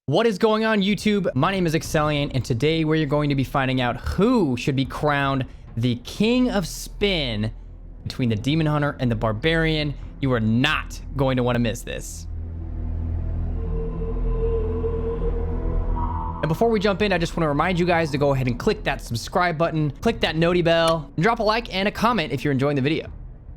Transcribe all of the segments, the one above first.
What is going on, YouTube? My name is Exellion, and today we're going to be finding out who should be crowned the King of Spin between the Demon Hunter and the Barbarian. You are not going to want to miss this. And before we jump in, I just want to remind you guys to go ahead and click that subscribe button, click that noti bell, and drop a like and a comment if you're enjoying the video.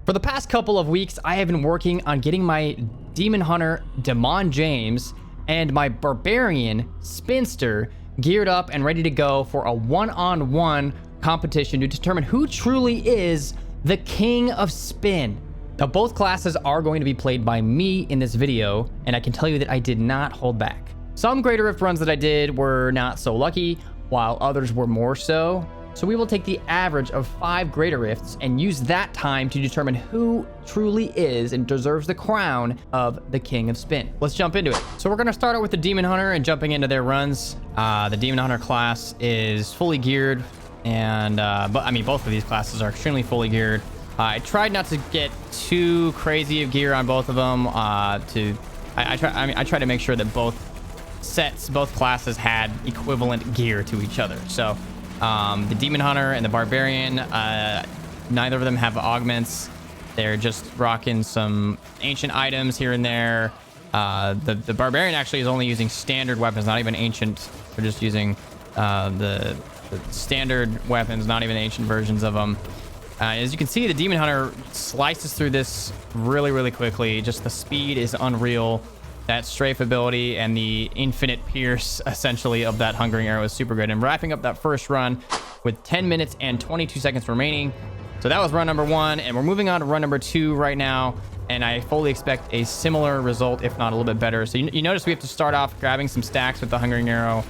For the past couple of weeks, I have been working on getting my Demon Hunter Demon James and my Barbarian Spinster geared up and ready to go for a one-on-one competition to determine who truly is the King of Spin. Now, both classes are going to be played by me in this video, and I can tell you that I did not hold back. Some Greater Rift runs that I did were not so lucky, while others were more so. So we will take the average of 5 Greater Rifts and use that time to determine who truly is and deserves the crown of the King of Spin. Let's jump into it. So we're going to start out with the Demon Hunter and jumping into their runs. The Demon Hunter class is fully geared, and but I mean, both of these classes are extremely fully geared. I tried not to get too crazy of gear on both of them. I tried to make sure that both classes had equivalent gear to each other. So the Demon Hunter and the Barbarian, neither of them have augments. They're just rocking some ancient items here and there. The Barbarian actually is only using standard weapons, not even ancient. They're just using the standard weapons, not even ancient versions of them. As you can see, the Demon Hunter slices through this really quickly. Just the speed is unreal. That strafe ability and the infinite pierce, essentially, of that Hungering Arrow is super good. And wrapping up that first run with 10 minutes and 22 seconds remaining. So that was run number 1, and we're moving on to run number 2 right now. And I fully expect a similar result, if not a little bit better. So you notice we have to start off grabbing some stacks with the Hungering Arrow,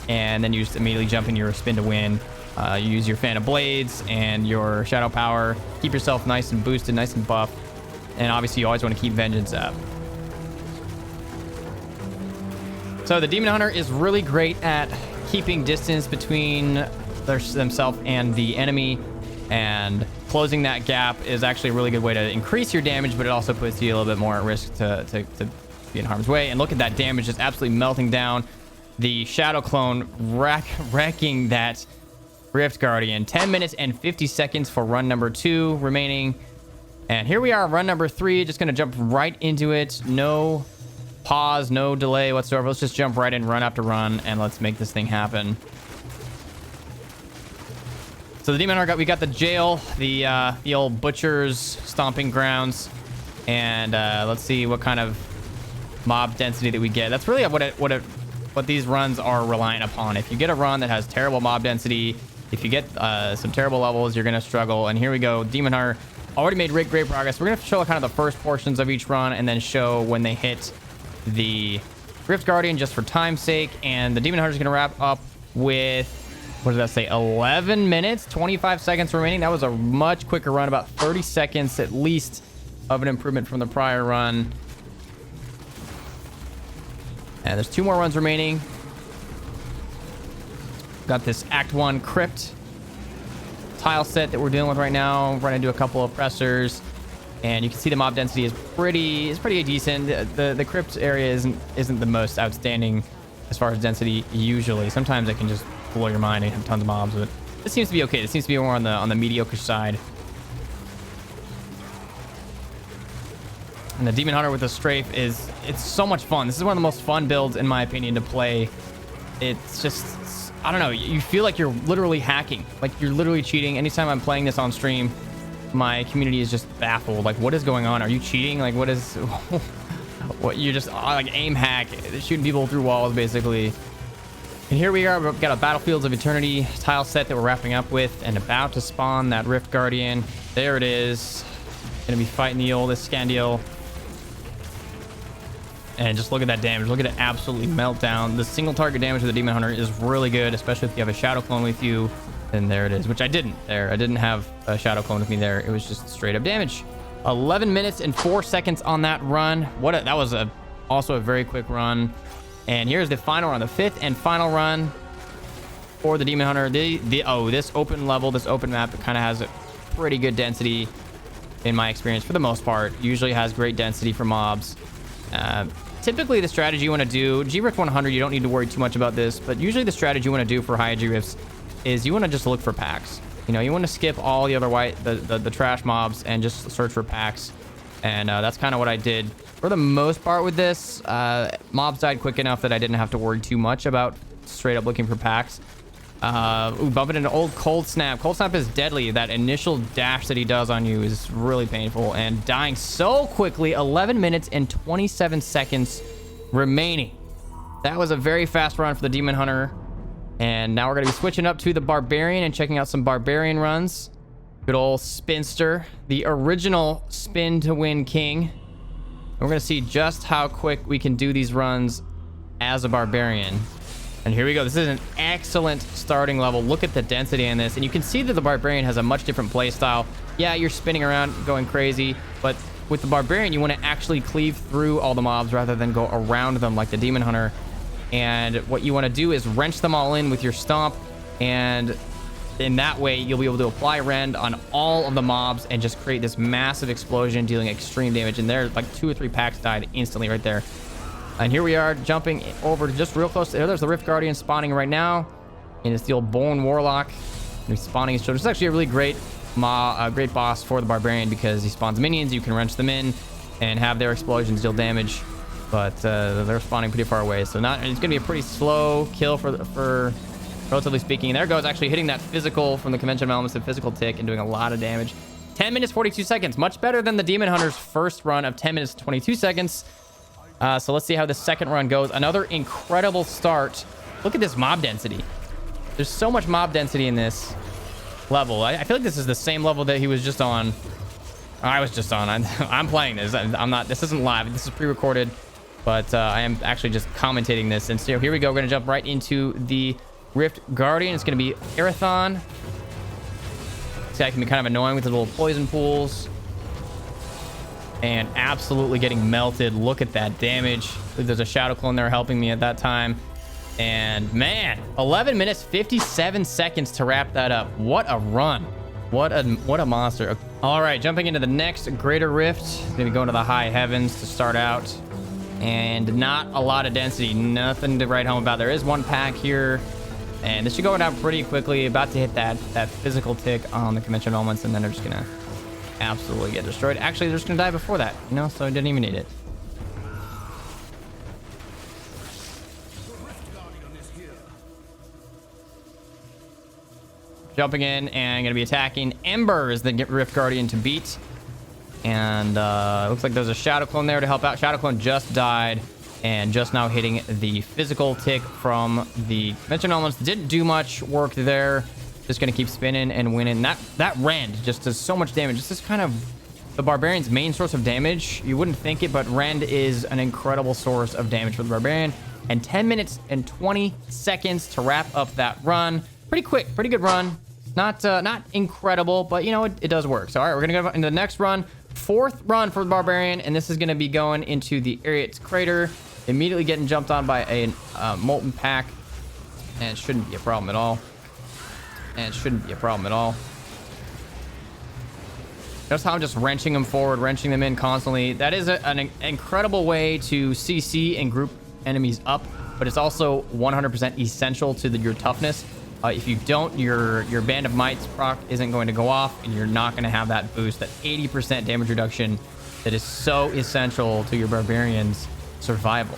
and then you just immediately jump into your spin to win. You use your Fan of Blades and your Shadow Power. Keep yourself nice and boosted, nice and buffed. And obviously, you always want to keep Vengeance up. So the Demon Hunter is really great at keeping distance between themselves and the enemy, and closing that gap is actually a really good way to increase your damage, but it also puts you a little bit more at risk to be in harm's way. And look at that damage just absolutely melting down. The Shadow Clone wrecking that Rift Guardian. 10 minutes and 50 seconds for run number 2 remaining. And here we are, run number 3. Just going to jump right into it. No pause, no delay whatsoever. Let's just jump right in, run after run, and let's make this thing happen. So the Demon Hunter, we got the jail, the old butcher's stomping grounds, and let's see what kind of mob density that we get. That's really what these runs are reliant upon. If you get a run that has terrible mob density, if you get some terrible levels, you're gonna struggle. And here we go, Demon Hunter already made great progress. We're gonna show kind of the first portions of each run, and then show when they hit the Rift Guardian, just for time's sake. And the Demon Hunter is going to wrap up with, what did that say, 11 minutes 25 seconds remaining. That was a much quicker run, about 30 seconds at least of an improvement from the prior run. And there's 2 more runs remaining. Got this Act 1 Crypt tile set that we're dealing with right now. Run into a couple of pressers, and you can see the mob density is pretty decent. The crypt area isn't the most outstanding as far as density usually. Sometimes it can just blow your mind and have tons of mobs, but this seems to be okay. This seems to be more on the mediocre side. And the Demon Hunter with the strafe it's so much fun. This is one of the most fun builds, in my opinion, to play. It's just, I don't know, you feel like you're literally hacking, like you're literally cheating. Anytime I'm playing this on stream, my community is just baffled. Like, what is going on? Are you cheating? Like, what is what? You just like aim hack, shooting people through walls basically. And here we are, we've got a Battlefields of Eternity tile set that we're wrapping up with, and about to spawn that Rift Guardian. There it is. Gonna be fighting the old Scandiel. And just look at that damage. Look at it absolutely melt down. The single target damage of the Demon Hunter is really good, especially if you have a Shadow Clone with you. And there it is, which I didn't there. I didn't have a Shadow Clone with me there. It was just straight up damage. 11 minutes and 4 seconds on that run. That was also a very quick run. And here's the final run, the 5th and final run for the Demon Hunter. This open level, this open map, it kind of has a pretty good density in my experience for the most part. Usually has great density for mobs. typically the strategy you want to do, GRIF 100, you don't need to worry too much about this, but usually the strategy you want to do for high GRIFs is you want to just look for packs. You know, you want to skip all the other the trash mobs and just search for packs. And that's kind of what I did for the most part with this. Mobs died quick enough that I didn't have to worry too much about straight up looking for packs. Bumping into old Cold Snap. Cold Snap is deadly. That initial dash that he does on you is really painful. And dying so quickly. 11 minutes and 27 seconds remaining. That was a very fast run for the Demon Hunter. And now we're going to be switching up to the Barbarian and checking out some Barbarian runs. Good old Spinster. The original spin to win king. And we're going to see just how quick we can do these runs as a Barbarian. And here we go. This is an excellent starting level. Look at the density in this. And you can see that the Barbarian has a much different play style. Yeah, you're spinning around, going crazy. But with the Barbarian, you want to actually cleave through all the mobs rather than go around them like the Demon Hunter. And what you want to do is wrench them all in with your stomp. And in that way, you'll be able to apply rend on all of the mobs and just create this massive explosion, dealing extreme damage. And there, like 2 or 3 packs died instantly right there. And here we are jumping over just real close. There's the Rift Guardian spawning right now. And it's the old Bone Warlock. And he's spawning his children. It's actually a really great boss for the Barbarian because he spawns minions. You can wrench them in and have their explosions deal damage. But they're spawning pretty far away. So it's going to be a pretty slow kill for relatively speaking. There goes actually hitting that physical from the conventional elements of physical tick and doing a lot of damage. 10 minutes, 42 seconds. Much better than the Demon Hunter's first run of 10 minutes, 22 seconds. So let's see how the second run goes. Another incredible start. Look at this mob density. There's so much mob density in this level. I feel like this is the same level that he was just on. I was just on. I'm playing this. I'm not. This isn't live. This is pre-recorded. But I am actually just commentating this. And so here we go. We're going to jump right into the Rift Guardian. It's going to be Arathon. This guy can be kind of annoying with his little poison pools. And absolutely getting melted. Look at that damage. There's a Shadow Clone there helping me at that time. And man, 11 minutes, 57 seconds to wrap that up. What a run. What a monster. All right, jumping into the next Greater Rift. Gonna be going to the high heavens to start out. And not a lot of density. Nothing to write home about. There is 1 pack here. And this should go down pretty quickly. About to hit that physical tick on the conventional elements. And then they're just gonna absolutely get destroyed. Actually, they're just gonna die before that, you know, so I didn't even need it. Jumping in and gonna be attacking. Ember is the Rift Guardian to beat. And looks like there's a Shadow Clone there to help out. Shadow Clone just died and just now hitting the physical tick from the conventional elements. Didn't do much work there. Just gonna keep spinning and winning. That rend just does so much damage. This is kind of the Barbarian's main source of damage. You wouldn't think it, but rend is an incredible source of damage for the Barbarian. And 10 minutes and 20 seconds to wrap up that run. Pretty quick, pretty good run. Not incredible, but you know, it does work. So all right, we're gonna go into the next run. 4th run for the Barbarian, and this is gonna be going into the Ariat's Crater. Immediately getting jumped on by a Molten Pack. And it shouldn't be a problem at all. Notice how I'm just wrenching them forward, wrenching them in constantly. That is an incredible way to CC and group enemies up, but it's also 100% essential to your toughness. If you don't, your Band of Mights proc isn't going to go off, and you're not going to have that boost, that 80% damage reduction that is so essential to your Barbarian's survival.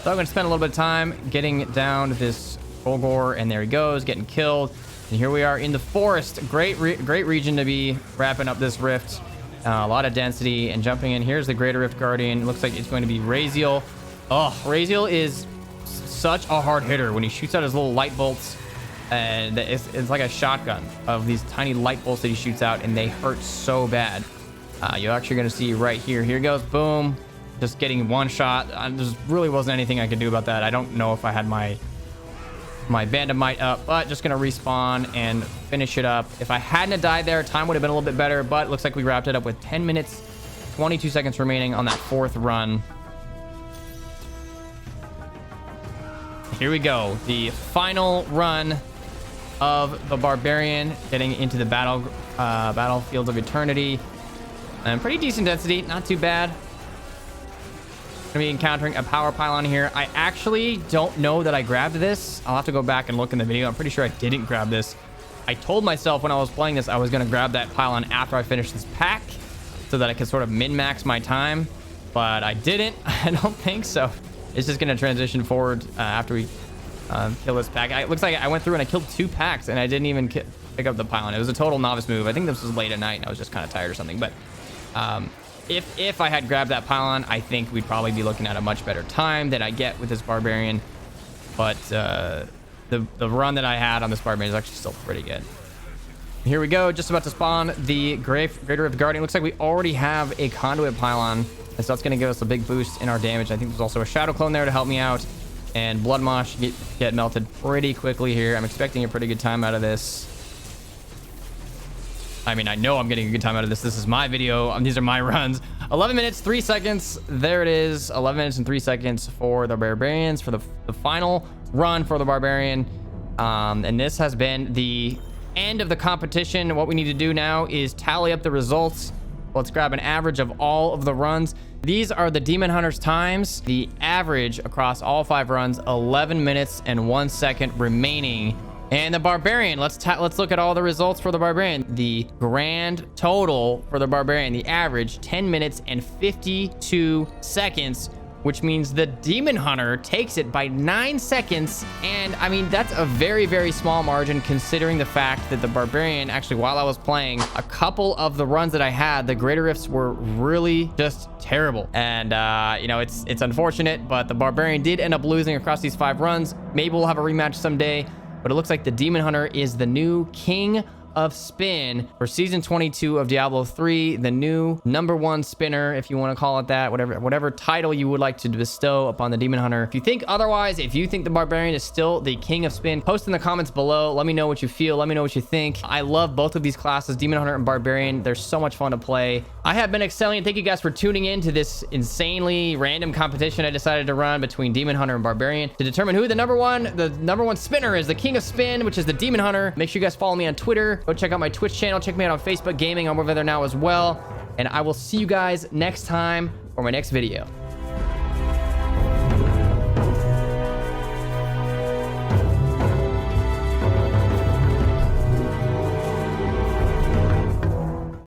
So I'm going to spend a little bit of time getting down to this Golgor, and there he goes, getting killed. And here we are in the forest. Great region to be wrapping up this rift. A lot of density and jumping in. Here's the Greater Rift Guardian. Looks like it's going to be Raziel. Oh, Raziel is such a hard hitter when he shoots out his little light bolts. And it's like a shotgun of these tiny light bolts that he shoots out, and they hurt so bad. You're actually going to see right here. Here goes, boom. Just getting one shot. There really wasn't anything I could do about that. I don't know if I had my Band of Might up, but just gonna respawn and finish it up. If I hadn't died there, time would have been a little bit better, but it looks like we wrapped it up with 10 minutes, 22 seconds remaining on that 4th run. Here we go. The final run of the Barbarian, getting into the battlefields of eternity. And pretty decent density, not too bad. gonna be encountering a power pylon here. I actually don't know that I grabbed this. I'll have to go back and look in the video. I'm pretty sure I didn't grab this. I told myself when I was playing this I was gonna grab that pylon after I finished this pack so that I could sort of min-max my time, but I didn't. I don't think so. It's just gonna transition forward after we kill this pack. It looks like I went through and I killed 2 packs and I didn't even pick up the pylon. It was a total novice move. I think this was late at night and I was just kind of tired or something, but if I had grabbed that pylon, I think we'd probably be looking at a much better time that I get with this Barbarian. But the run that I had on this Barbarian is actually still pretty good. Here we go, just about to spawn the Greater Rift Guardian. Looks like we already have a Conduit Pylon, and so that's going to give us a big boost in our damage. I think there's also a Shadow Clone there to help me out, and Blood Mosh get melted pretty quickly here. I'm expecting a pretty good time out of this. I mean, I know I'm getting a good time out of this. This is my video. These are my runs. 11 minutes, 3 seconds. There it is. 11 minutes and 3 seconds for the Barbarians, for the final run for the Barbarian. And this has been the end of the competition. What we need to do now is tally up the results. Let's grab an average of all of the runs. These are the Demon Hunter's times. The average across all 5 runs, 11 minutes and 1 second remaining. And the Barbarian, let's look at all the results for the Barbarian. The grand total for the Barbarian, the average, 10 minutes and 52 seconds, which means the Demon Hunter takes it by 9 seconds. And I mean, that's a very, very small margin considering the fact that the Barbarian, actually, while I was playing, a couple of the runs that I had, the Greater Rifts were really just terrible. And, you know, it's unfortunate, but the Barbarian did end up losing across these 5 runs. Maybe we'll have a rematch someday. But it looks like the Demon Hunter is the new king of spin for season 22 of Diablo 3, the new #1 spinner, if you want to call it that, whatever title you would like to bestow upon the Demon Hunter. If you think otherwise, if you think the Barbarian is still the king of spin, post in the comments below. Let me know what you feel. Let me know what you think. I love both of these classes, Demon Hunter and Barbarian. They're so much fun to play. I have been Exellion. Thank you guys for tuning in to this insanely random competition I decided to run between Demon Hunter and Barbarian to determine who the number one spinner is, the king of spin, which is the Demon Hunter. Make sure you guys follow me on Twitter. Go check out my Twitch channel. Check me out on Facebook Gaming. I'm over there now as well. And I will see you guys next time for my next video.